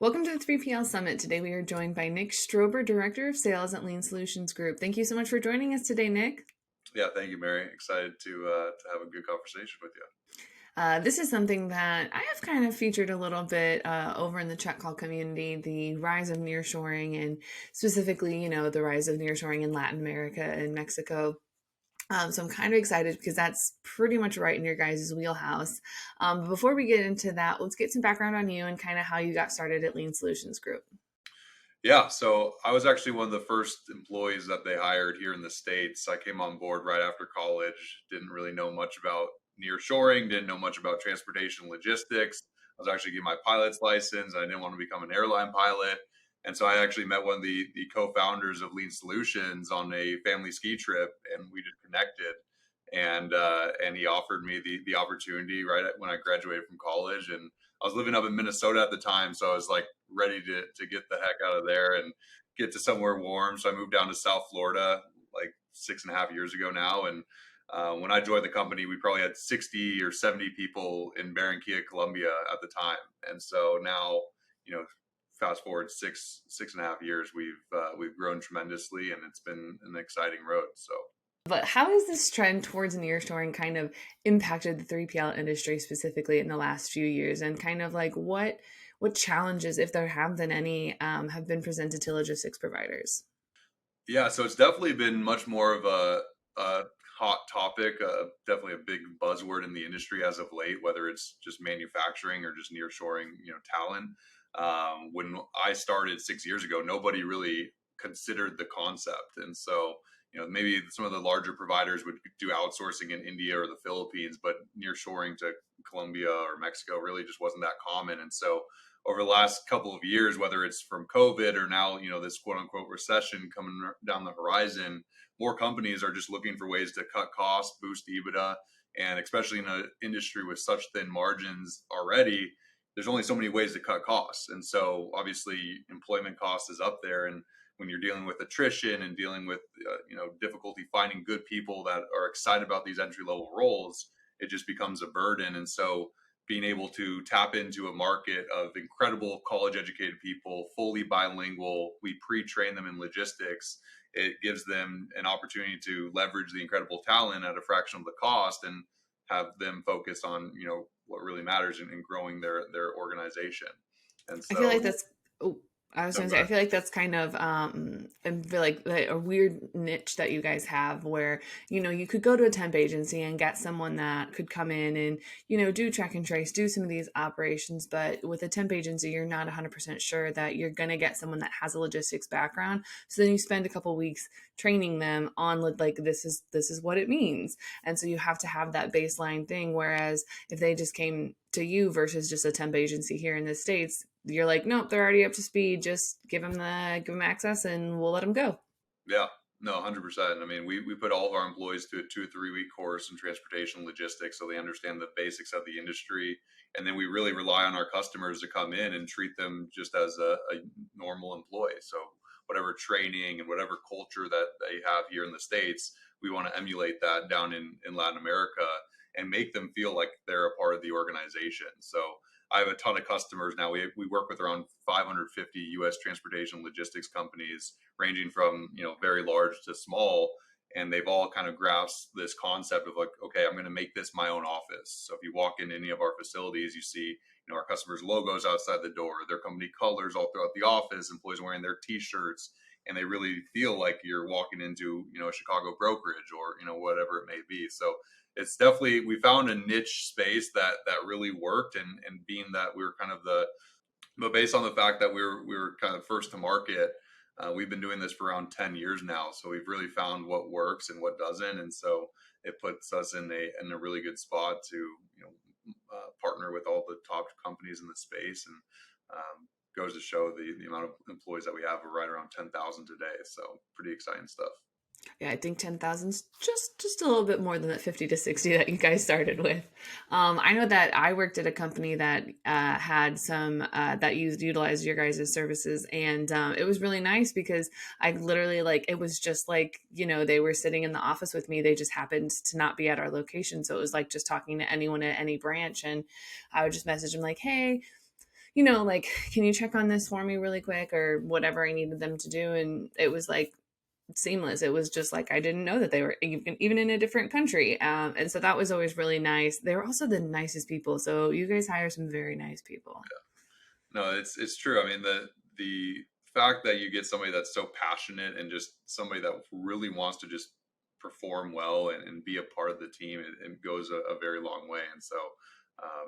Welcome to the 3PL Summit. Today we are joined by Nick Strober, Director of Sales at Lean Solutions Group. Thank you so much for joining us today, Nick. Yeah, thank you, Mary. Excited to have a good conversation with you. This is something that I have kind of featured a little bit over in the Czech call community, the rise of nearshoring and specifically, the rise of nearshoring in Latin America and Mexico. So I'm kind of excited because that's pretty much right in your guys' wheelhouse. But before we get into that, let's get some background on you and kind of how you got started at Lean Solutions Group. Yeah, so I was actually one of the first employees that they hired here in the States. I came on board right after college, didn't really know much about nearshoring, didn't know much about transportation logistics. I was actually getting my pilot's license. I didn't want to become an airline pilot. And so I actually met one of the co-founders of Lean Solutions on a family ski trip, and we just connected. And he offered me the opportunity when I graduated from college, and I was living up in Minnesota at the time, so I was like ready to get the heck out of there and get to somewhere warm. So I moved down to South Florida like 6.5 years ago now, and when I joined the company, we probably had 60 or 70 people in Barranquilla, Colombia at the time. And so now, fast forward 6.5 years, we've grown tremendously, and it's been an exciting road. So. But how has this trend towards nearshoring kind of impacted the 3PL industry specifically in the last few years? And kind of like what challenges, if there have been any, have been presented to logistics providers? Yeah, so it's definitely been much more of a hot topic, definitely a big buzzword in the industry as of late, whether it's just manufacturing or just nearshoring, talent. When I started 6 years ago, nobody really considered the concept. And so, maybe some of the larger providers would do outsourcing in India or the Philippines, but nearshoring to Colombia or Mexico really just wasn't that common. And so over the last couple of years, whether it's from COVID or now, this quote unquote recession coming down the horizon, more companies are just looking for ways to cut costs, boost EBITDA. And especially in an industry with such thin margins already, there's only so many ways to cut costs. And so obviously employment cost is up there. And when you're dealing with attrition and dealing with, difficulty finding good people that are excited about these entry level roles, it just becomes a burden. And so being able to tap into a market of incredible college educated people, fully bilingual, we pre-train them in logistics. It gives them an opportunity to leverage the incredible talent at a fraction of the cost and have them focus on, what really matters in growing their organization. And I feel so, like that's. Oh, I was no, going to go say, I ahead. feel like that's kind of, I feel like a weird niche that you guys have where, you could go to a temp agency and get someone that could come in and, do track and trace, do some of these operations. But with a temp agency, you're not 100% sure that you're going to get someone that has a logistics background. So then you spend a couple weeks training them on like, this is what it means. And so you have to have that baseline thing. Whereas if they just came to you versus just a temp agency here in the States, you're like, nope, they're already up to speed. Just give them access and we'll let them go. Yeah, no, 100%. I mean, we put all of our employees to a 2 or 3 week course in transportation logistics so they understand the basics of the industry. And then we really rely on our customers to come in and treat them just as a normal employee. So whatever training and whatever culture that they have here in the States, we want to emulate that down in Latin America and make them feel like they're a part of the organization. So I have a ton of customers now. We work with around 550 U.S. transportation logistics companies, ranging from very large to small, and they've all kind of grasped this concept of like, okay, I'm going to make this my own office. So if you walk in any of our facilities, you see our customers' logos outside the door, their company colors all throughout the office, employees wearing their T-shirts, and they really feel like you're walking into a Chicago brokerage or whatever it may be. So it's definitely, we found a niche space that really worked, and being that we were kind of but based on the fact that we were kind of first to market, we've been doing this for around 10 years now, so we've really found what works and what doesn't. And so it puts us in a really good spot to partner with all the top companies in the space, and goes to show the amount of employees that we have are right around 10,000 today. So pretty exciting stuff. Yeah, I think 10,000's just a little bit more than that 50 to 60 that you guys started with. I know that I worked at a company that had some that utilized your guys' services, and it was really nice because I literally it was just like they were sitting in the office with me. They just happened to not be at our location, so it was like just talking to anyone at any branch, and I would just message them like, hey, like, can you check on this for me really quick or whatever I needed them to do? And it was like seamless. It was just like I didn't know that they were even in a different country. And so that was always really nice. They were also the nicest people. So you guys hire some very nice people. No, it's true. I mean, the fact that you get somebody that's so passionate and just somebody that really wants to just perform well and be a part of the team, it goes a very long way. And so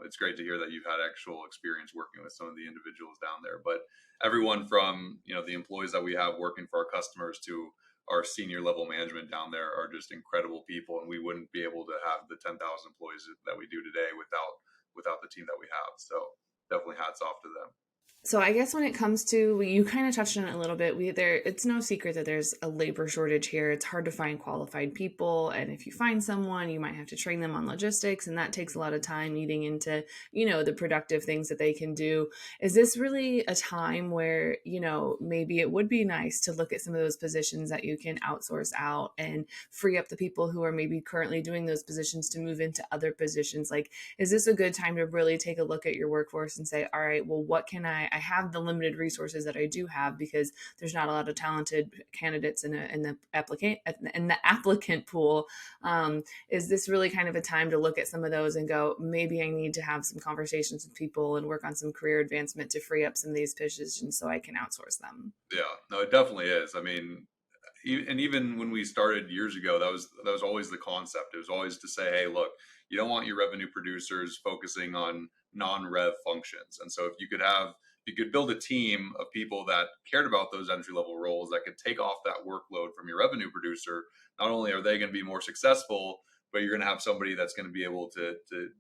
it's great to hear that you've had actual experience working with some of the individuals down there. But everyone from the employees that we have working for our customers to our senior level management down there are just incredible people, and we wouldn't be able to have the 10,000 employees that we do today without the team that we have. So definitely hats off to them. So I guess when it comes to, you kind of touched on it a little bit. It's no secret that there's a labor shortage here. It's hard to find qualified people, and if you find someone, you might have to train them on logistics, and that takes a lot of time eating into, the productive things that they can do. Is this really a time where, maybe it would be nice to look at some of those positions that you can outsource out and free up the people who are maybe currently doing those positions to move into other positions? Like, is this a good time to really take a look at your workforce and say, all right, well, what can I have the limited resources that I do have, because there's not a lot of talented candidates in the applicant pool. Is this really kind of a time to look at some of those and go, maybe I need to have some conversations with people and work on some career advancement to free up some of these positions so I can outsource them? Yeah, no, it definitely is. I mean, and even when we started years ago, that was always the concept. It was always to say, hey, look, you don't want your revenue producers focusing on non-rev functions. And so if you could build a team of people that cared about those entry level roles that could take off that workload from your revenue producer, not only are they going to be more successful, but you're going to have somebody that's going to be able to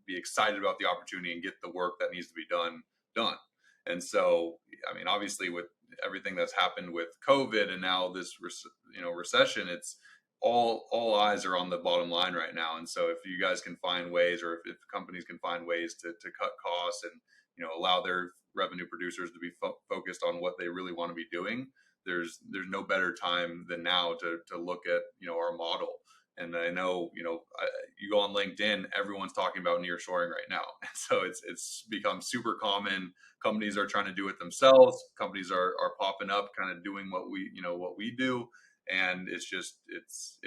be excited about the opportunity and get the work that needs to be done. And so, I mean, obviously with everything that's happened with COVID and now this recession, it's all eyes are on the bottom line right now. And so if you guys can find ways, or if companies can find ways to cut costs and allow their revenue producers to be focused on what they really want to be doing, there's no better time than now to look at our model. And I know you go on LinkedIn, everyone's talking about nearshoring right now. So it's become super common. Companies are trying to do it themselves. Companies are popping up, kind of doing what we do, and it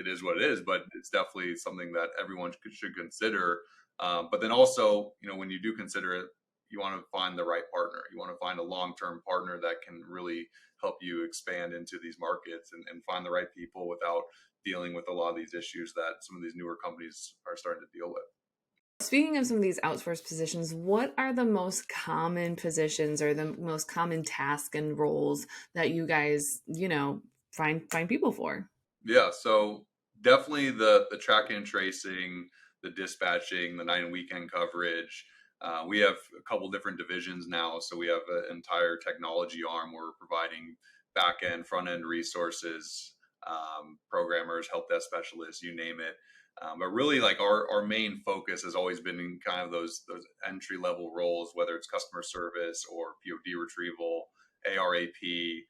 is what it is. But it's definitely something that everyone should consider. But then also, when you do consider it, you want to find the right partner. You want to find a long-term partner that can really help you expand into these markets and find the right people without dealing with a lot of these issues that some of these newer companies are starting to deal with. Speaking of some of these outsourced positions, what are the most common positions or the most common tasks and roles that you guys, find people for? Yeah, so definitely the tracking and tracing, the dispatching, the night and weekend coverage. We have a couple different divisions now, so we have an entire technology arm where we're providing back end, front end resources, programmers, help desk specialists, you name it. But really, like our main focus has always been in kind of those entry level roles, whether it's customer service or POD retrieval, ARAP.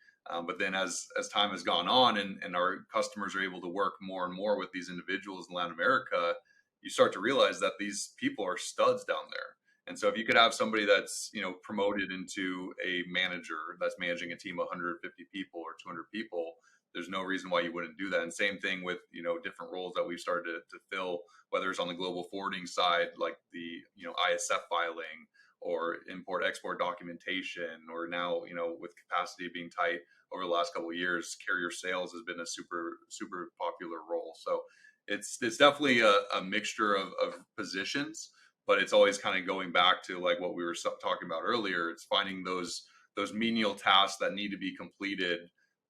But then as time has gone on and our customers are able to work more and more with these individuals in Latin America, you start to realize that these people are studs down there. And so if you could have somebody that's promoted into a manager that's managing a team of 150 people or 200 people, there's no reason why you wouldn't do that. And same thing with different roles that we've started to fill, whether it's on the global forwarding side, like the ISF filing or import export documentation, or now with capacity being tight over the last couple of years, carrier sales has been a super popular role. So it's definitely a mixture of positions, but it's always kind of going back to like what we were talking about earlier. It's finding those menial tasks that need to be completed,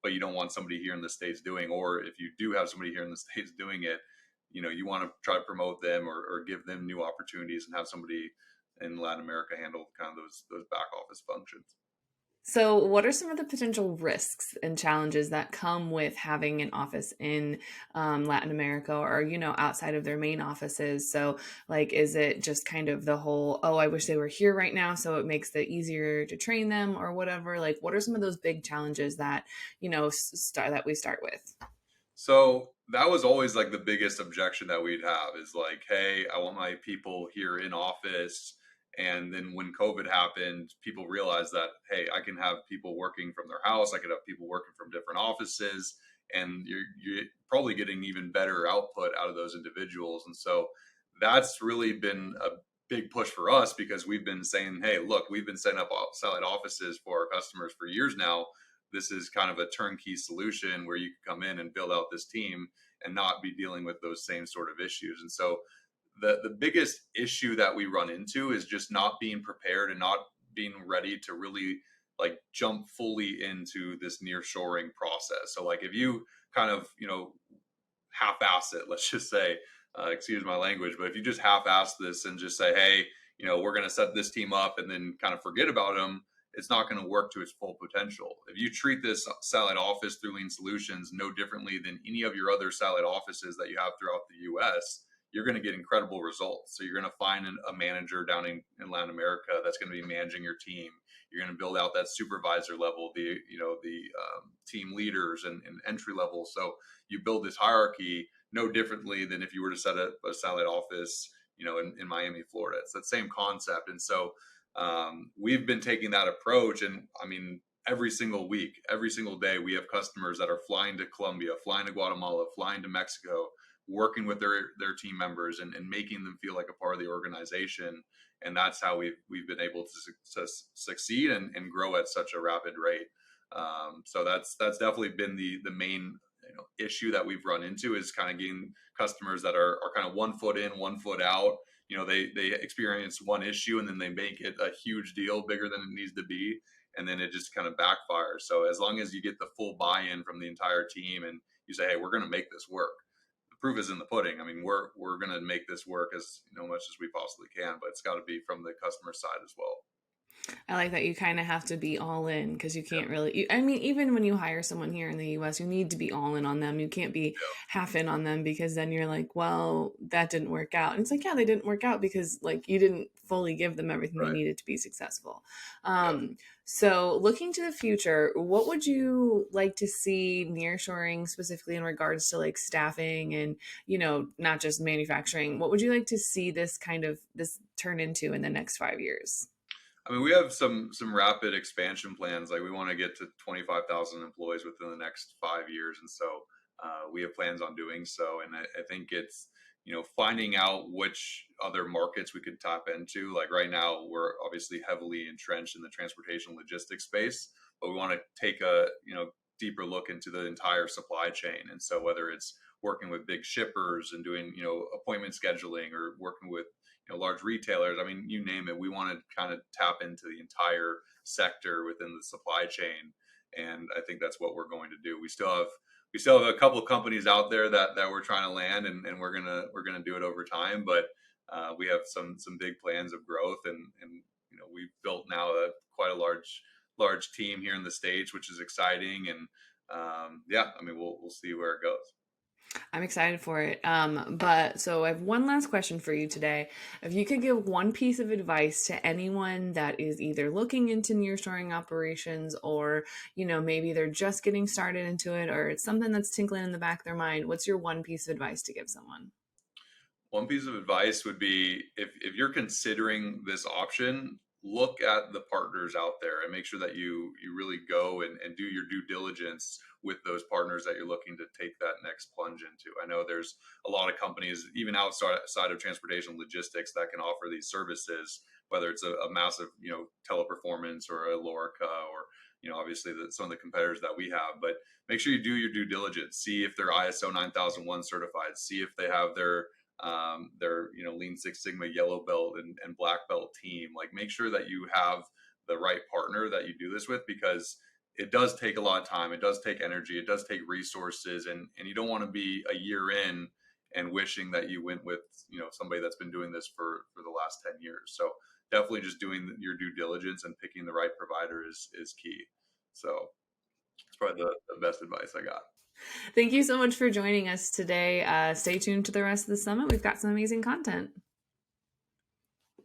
but you don't want somebody here in the States doing, or if you do have somebody here in the States doing it, you want to try to promote them or give them new opportunities and have somebody in Latin America handle kind of those back office functions. So, what are some of the potential risks and challenges that come with having an office in Latin America, or outside of their main offices? So, like, is it just kind of the whole, oh, I wish they were here right now, so it makes it easier to train them, or whatever? Like, what are some of those big challenges that that we start with? So that was always like the biggest objection that we'd have is like, hey, I want my people here in office, And then when COVID happened, people realized that, hey, I can have people working from their house, I could have people working from different offices, and you're probably getting even better output out of those individuals. And so that's really been a big push for us, because we've been saying, hey, look, we've been setting up satellite offices for our customers for years now. This is kind of a turnkey solution where you can come in and build out this team and not be dealing with those same sort of issues. And so the biggest issue that we run into is just not being prepared and not being ready to really like jump fully into this near shoring process. So like if you kind of, half-ass it, let's just say, excuse my language, but if you just half-ass this and just say, hey, we're going to set this team up and then kind of forget about them, it's not going to work to its full potential. If you treat this satellite office through Lean Solutions no differently than any of your other satellite offices that you have throughout the US, you're going to get incredible results. So you're going to find a manager down in Latin America that's going to be managing your team. You're going to build out that supervisor level, the team leaders and entry level. So you build this hierarchy no differently than if you were to set up a satellite office, in Miami, Florida. It's that same concept. And so we've been taking that approach. And I mean, every single week, every single day, we have customers that are flying to Colombia, flying to Guatemala, flying to Mexico, working with their team members and making them feel like a part of the organization. And that's how we've been able to succeed and grow at such a rapid rate. So that's definitely been the main issue that we've run into, is kind of getting customers that are kind of 1 foot in, 1 foot out. They experience one issue and then they make it a huge deal, bigger than it needs to be, and then it just kind of backfires. So as long as you get the full buy-in from the entire team and you say, hey, we're going to make this work, the proof is in the pudding. I mean, we're going to make this work as much as we possibly can, but it's got to be from the customer side as well. I like that you kind of have to be all in, because you can't Yeah, really, I mean, even when you hire someone here in the US, you need to be all in on them. You can't be yeah, half in on them, because then you're like, well, that didn't work out. And it's like, yeah, they didn't work out because like you didn't fully give them everything they right. needed to be successful. Yeah. So looking to the future, what would you like to see nearshoring specifically in regards to like staffing and, not just manufacturing? What would you like to see this turn into in the next 5 years? I mean, we have some rapid expansion plans. Like we want to get to 25,000 employees within the next 5 years, and so we have plans on doing so. And I think it's finding out which other markets we could tap into. Like right now, we're obviously heavily entrenched in the transportation logistics space, but we want to take a deeper look into the entire supply chain. And so whether it's working with big shippers and doing appointment scheduling, or working with large retailers. I mean, you name it. We want to kind of tap into the entire sector within the supply chain, and I think that's what we're going to do. We still have a couple of companies out there that we're trying to land, and we're gonna do it over time. But we have some big plans of growth, and we've built now quite a large team here in the States, which is exciting. And yeah, I mean, we'll see where it goes. I'm excited for it. But so I have one last question for you today. If you could give one piece of advice to anyone that is either looking into nearshoring operations, or, maybe they're just getting started into it, or it's something that's tinkling in the back of their mind, what's your one piece of advice to give someone? One piece of advice would be, if you're considering this option, look at the partners out there and make sure that you really go and do your due diligence with those partners that you're looking to take that next plunge into. I know there's a lot of companies, even outside of transportation logistics, that can offer these services, whether it's a massive, Teleperformance or a Lorica, or, obviously some of the competitors that we have. But make sure you do your due diligence. See if they're ISO 9001 certified. See if they have their Lean Six Sigma yellow belt and black belt team. Like, make sure that you have the right partner that you do this with, because it does take a lot of time, it does take energy, it does take resources, and you don't want to be a year in and wishing that you went with somebody that's been doing this for the last 10 years. So definitely just doing your due diligence and picking the right provider is key. So it's probably the best advice I got. Thank you so much for joining us today. Stay tuned to the rest of the summit. We've got some amazing content.